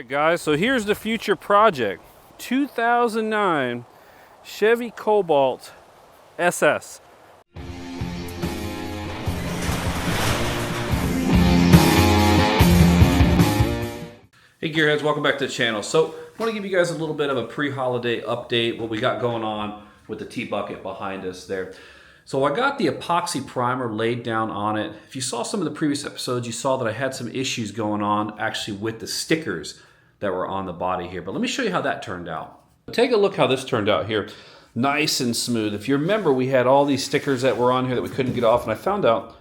Alright guys, so here's the future project. 2009 Chevy Cobalt SS. Hey Gearheads, welcome back to the channel. So I want to give you guys a little bit of a pre-holiday update, what we got going on with the T-bucket behind us there. So I got the epoxy primer laid down on it. If you saw some of the previous episodes, you saw that I had some issues going on actually with the stickers that were on the body here. But let me show you how that turned out. Take a look how this turned out here. Nice and smooth. If you remember, we had all these stickers that were on here that we couldn't get off, and I found out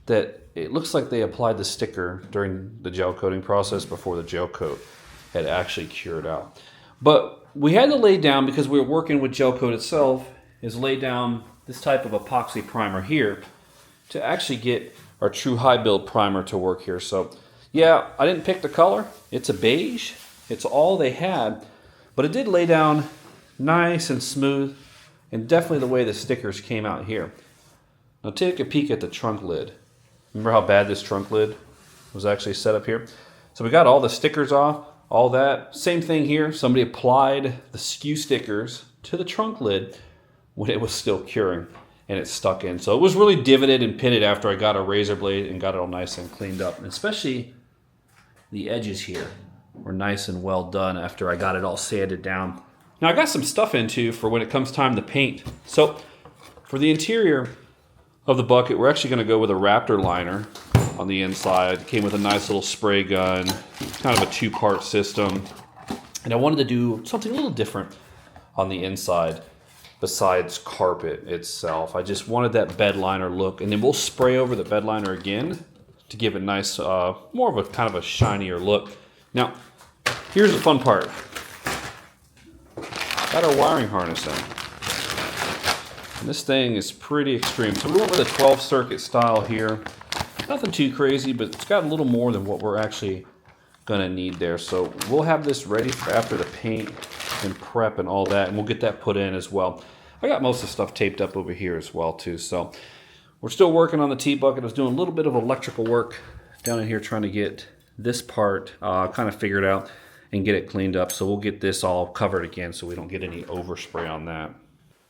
that it looks like they applied the sticker during the gel coating process before the gel coat had actually cured out. But we had to lay down, because we were working with gel coat itself, is lay down this type of epoxy primer here to actually get our true high build primer to work here. So yeah, I didn't pick the color. It's a beige. It's all they had, but it did lay down nice and smooth, and definitely the way the stickers came out here. Now take a peek at the trunk lid. Remember how bad this trunk lid was actually set up here? So we got all the stickers off, all that. Same thing here. Somebody applied the skew stickers to the trunk lid when it was still curing, and it stuck in. So it was really divoted and pitted after I got a razor blade and got it all nice and cleaned up. And especially the edges here were nice and well done after I got it all sanded down. Now I got some stuff in too for when it comes time to paint. So for the interior of the bucket, we're actually going to go with a Raptor liner on the inside. It came with a nice little spray gun, kind of a two-part system. And I wanted to do something a little different on the inside besides carpet itself. I just wanted that bed liner look, and then we'll spray over the bed liner again to give it nice, more of a kind of a shinier look. Now, here's the fun part. Got our wiring harness in. And this thing is pretty extreme. So we went with a 12 circuit style here. Nothing too crazy, but it's got a little more than what we're actually gonna need there. So we'll have this ready for after the paint and prep and all that, and we'll get that put in as well. I got most of the stuff taped up over here as well too. So we're still working on the T-bucket. I was doing a little bit of electrical work down in here trying to get this part kind of figured out and get it cleaned up. So we'll get this all covered again so we don't get any overspray on that.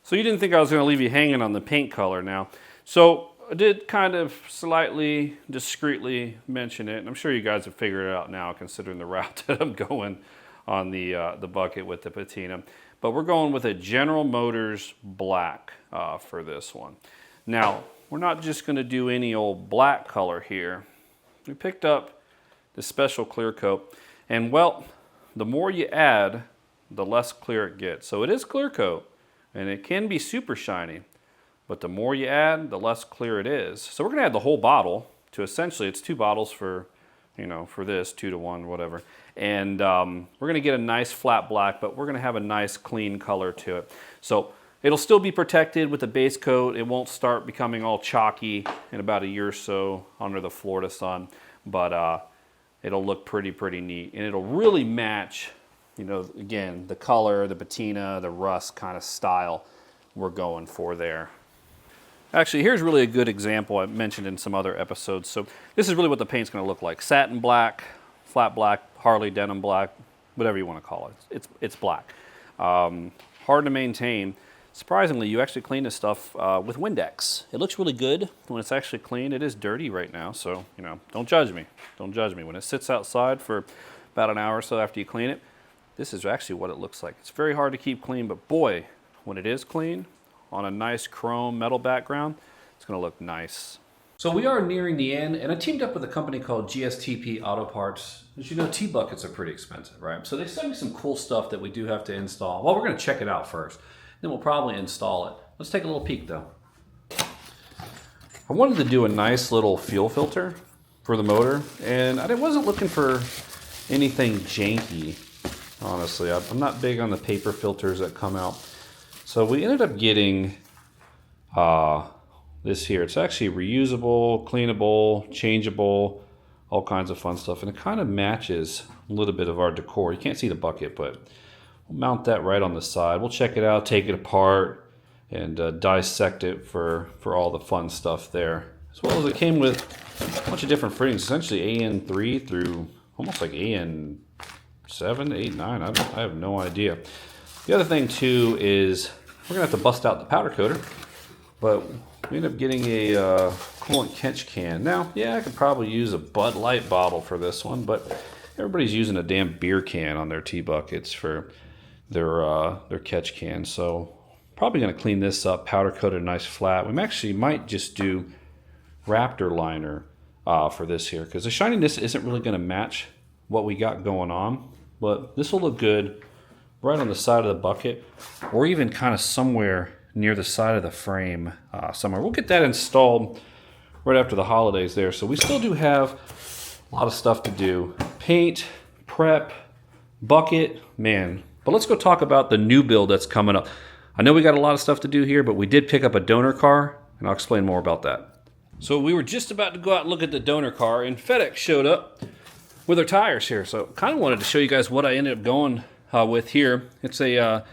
So you didn't think I was gonna leave you hanging on the paint color now. So I did kind of slightly, discreetly mention it, and I'm sure you guys have figured it out now considering the route that I'm going on the bucket with the patina. But we're going with a General Motors black for this one. Now, we're not just gonna do any old black color here. We picked up this special clear coat, and well, the more you add, the less clear it gets. So it is clear coat, and it can be super shiny, but the more you add, the less clear it is. So we're gonna add the whole bottle to essentially, it's 2 bottles for, you know, for this, 2 to 1, whatever. And we're gonna get a nice flat black, but we're gonna have a nice clean color to it. So it'll still be protected with the base coat. It won't start becoming all chalky in about a year or so under the Florida sun, but it'll look pretty neat. And it'll really match, you know, again, the color, the patina, the rust kind of style we're going for there. Actually, here's really a good example I mentioned in some other episodes. So this is really what the paint's gonna look like. Satin black, flat black, Harley denim black, whatever you wanna call it. It's black. Hard to maintain. Surprisingly, you actually clean this stuff with Windex. It looks really good when it's actually clean. It is dirty right now, so, you know, don't judge me. Don't judge me. When it sits outside for about an hour or so after you clean it, this is actually what it looks like. It's very hard to keep clean, but boy, when it is clean, on a nice chrome metal background, it's gonna look nice. So we are nearing the end, and I teamed up with a company called GsTPAutoparts. As you know, T-buckets are pretty expensive, right? So they sent me some cool stuff that we do have to install. Well, we're gonna check it out first, then we'll probably install it. Let's take a little peek though. I wanted to do a nice little fuel filter for the motor, and I wasn't looking for anything janky, honestly. I'm not big on the paper filters that come out. So we ended up getting this here. It's actually reusable, cleanable, changeable, all kinds of fun stuff. And it kind of matches a little bit of our decor. You can't see the bucket, but we'll mount that right on the side. We'll check it out, take it apart, and dissect it for all the fun stuff there. As well as it came with a bunch of different fittings, essentially AN3 through almost like AN 7, 8, 9. I have no idea. The other thing too is we're gonna have to bust out the powder coater, but we end up getting a coolant catch can. Now, yeah, I could probably use a Bud Light bottle for this one, but everybody's using a damn beer can on their T-buckets for their catch cans. So probably gonna clean this up, powder coat it nice flat. We actually might just do Raptor liner for this here, because the shininess isn't really gonna match what we got going on, but this will look good right on the side of the bucket, or even kind of somewhere near the side of the frame somewhere. We'll get that installed right after the holidays there. So we still do have a lot of stuff to do. Paint, prep, bucket, man. But let's go talk about the new build that's coming up. I know we got a lot of stuff to do here, but we did pick up a donor car, and I'll explain more about that. So we were just about to go out and look at the donor car, and FedEx showed up with their tires here. So kind of wanted to show you guys what I ended up going with here. It's a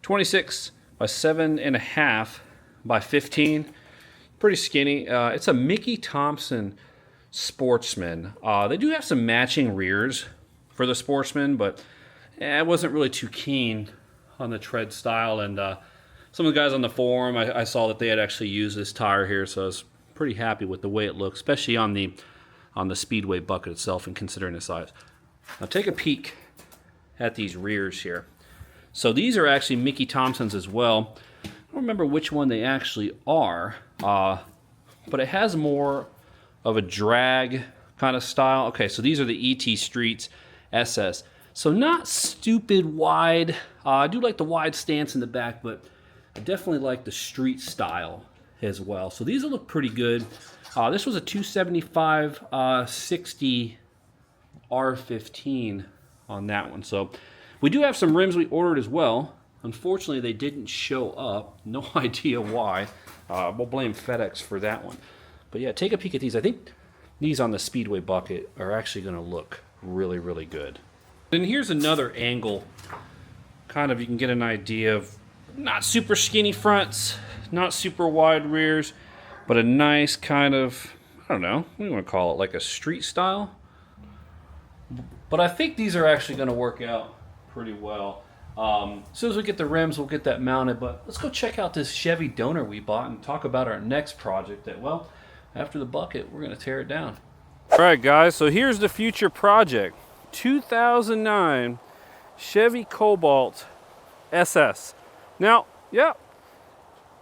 26 by 7.5 by 15. Pretty skinny. It's a Mickey Thompson Sportsman. They do have some matching rears for the Sportsman, but I wasn't really too keen on the tread style. And some of the guys on the forum, I saw that they had actually used this tire here, so I was pretty happy with the way it looks, especially on the Speedway bucket itself and considering the size. Now take a peek at these rears here. So these are actually Mickey Thompsons as well. I don't remember which one they actually are, but it has more of a drag kind of style. Okay, so these are the ET Streets SS. So not stupid wide. I do like the wide stance in the back, but I definitely like the street style as well. So these will look pretty good. This was a 275 60 R15 on that one. So we do have some rims we ordered as well. Unfortunately, they didn't show up. No idea why. We'll blame FedEx for that one. But yeah, take a peek at these. I think these on the Speedway bucket are actually going to look really, really good. And here's another angle. Kind of, you can get an idea of not super skinny fronts, not super wide rears, but a nice kind of, I don't know, what do you want to call it, like a street style? But I think these are actually going to work out pretty well. As soon as we get the rims, we'll get that mounted. But let's go check out this Chevy donor we bought and talk about our next project that, well, after the bucket, we're going to tear it down. All right, guys, so here's the future project. 2009 Chevy Cobalt SS. Now, yeah,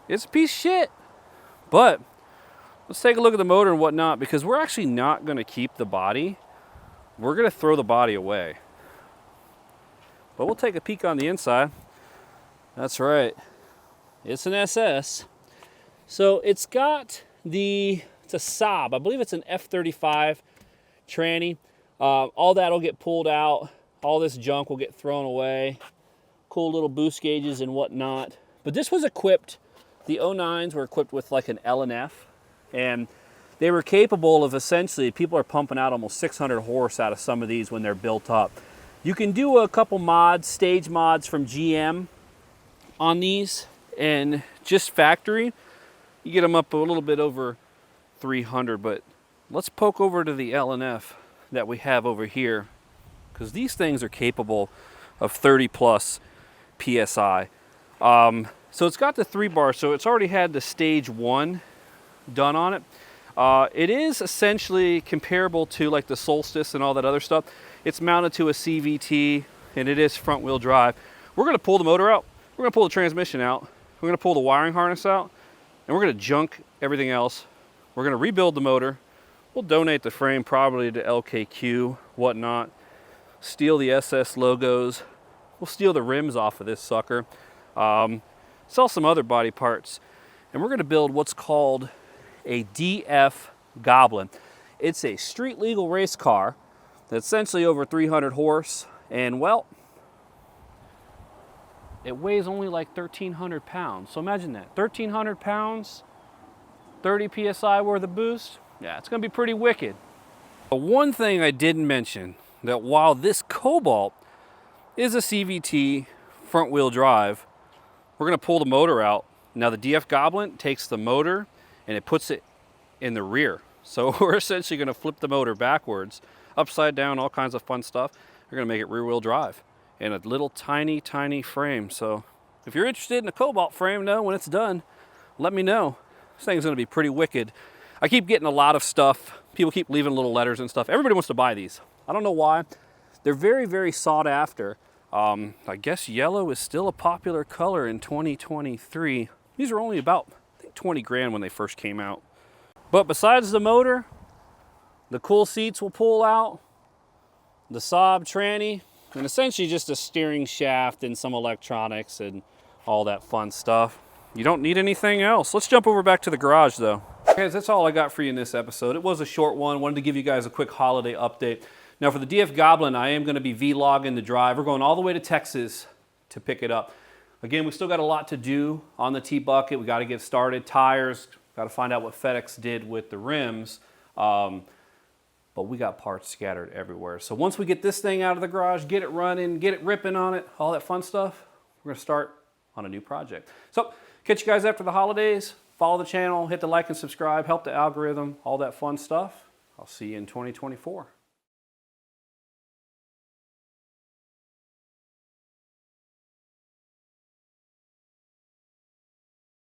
it's a piece of shit, but let's take a look at the motor and whatnot, because we're actually not going to keep the body. We're going to throw the body away. But we'll take a peek on the inside. That's right. It's an SS. So it's got it's a Saab. I believe it's an F35 tranny. All that will get pulled out. All this junk will get thrown away. Cool little boost gauges and whatnot. But this was equipped, the 09s were equipped with like an L&F. And they were capable of essentially, people are pumping out almost 600 horse out of some of these when they're built up. You can do a couple mods, stage mods from GM on these, and just factory, you get them up a little bit over 300, but let's poke over to the L&F that we have over here, because these things are capable of 30 plus PSI. So it's got the 3-bar, so it's already had the stage 1 done on it. It is essentially comparable to like the Solstice and all that other stuff. It's mounted to a CVT, and it is front wheel drive. We're gonna pull the motor out, we're gonna pull the transmission out, we're gonna pull the wiring harness out, and we're gonna junk everything else. We're gonna rebuild the motor. We'll donate the frame probably to LKQ, whatnot. Steal the SS logos. We'll steal the rims off of this sucker. Sell some other body parts. And we're gonna build what's called a DFGOBLIN. It's a street legal race car that's essentially over 300 horse, and well, it weighs only like 1,300 pounds. So imagine that, 1,300 pounds, 30 PSI worth of boost. Yeah, it's gonna be pretty wicked. But one thing I didn't mention, that while this Cobalt is a CVT front wheel drive, we're gonna pull the motor out. Now the DFGOBLIN takes the motor and it puts it in the rear. So we're essentially gonna flip the motor backwards, upside down, all kinds of fun stuff. they're going to make it rear-wheel drive in a little tiny, tiny frame. So if you're interested in a Cobalt frame, though, when it's done, let me know. This thing's going to be pretty wicked. I keep getting a lot of stuff. People keep leaving little letters and stuff. Everybody wants to buy these. I don't know why. They're very, very sought after. I guess yellow is still a popular color in 2023. These are only about, I think, 20 grand when they first came out. But besides the motor, the cool seats will pull out, the Saab tranny, and essentially just a steering shaft and some electronics and all that fun stuff. You don't need anything else. Let's jump over back to the garage, though. Okay, that's all I got for you in this episode. It was a short one. Wanted to give you guys a quick holiday update. Now, for the DFGOBLIN, I am going to be vlogging the drive. We're going all the way to Texas to pick it up. Again, we still got a lot to do on the T-Bucket. We got to get started. Tires, got to find out what FedEx did with the rims. But we got parts scattered everywhere. So once we get this thing out of the garage, get it running, get it ripping on it, all that fun stuff, we're going to start on a new project. So catch you guys after the holidays. Follow the channel, hit the like and subscribe, help the algorithm, all that fun stuff. I'll see you in 2024.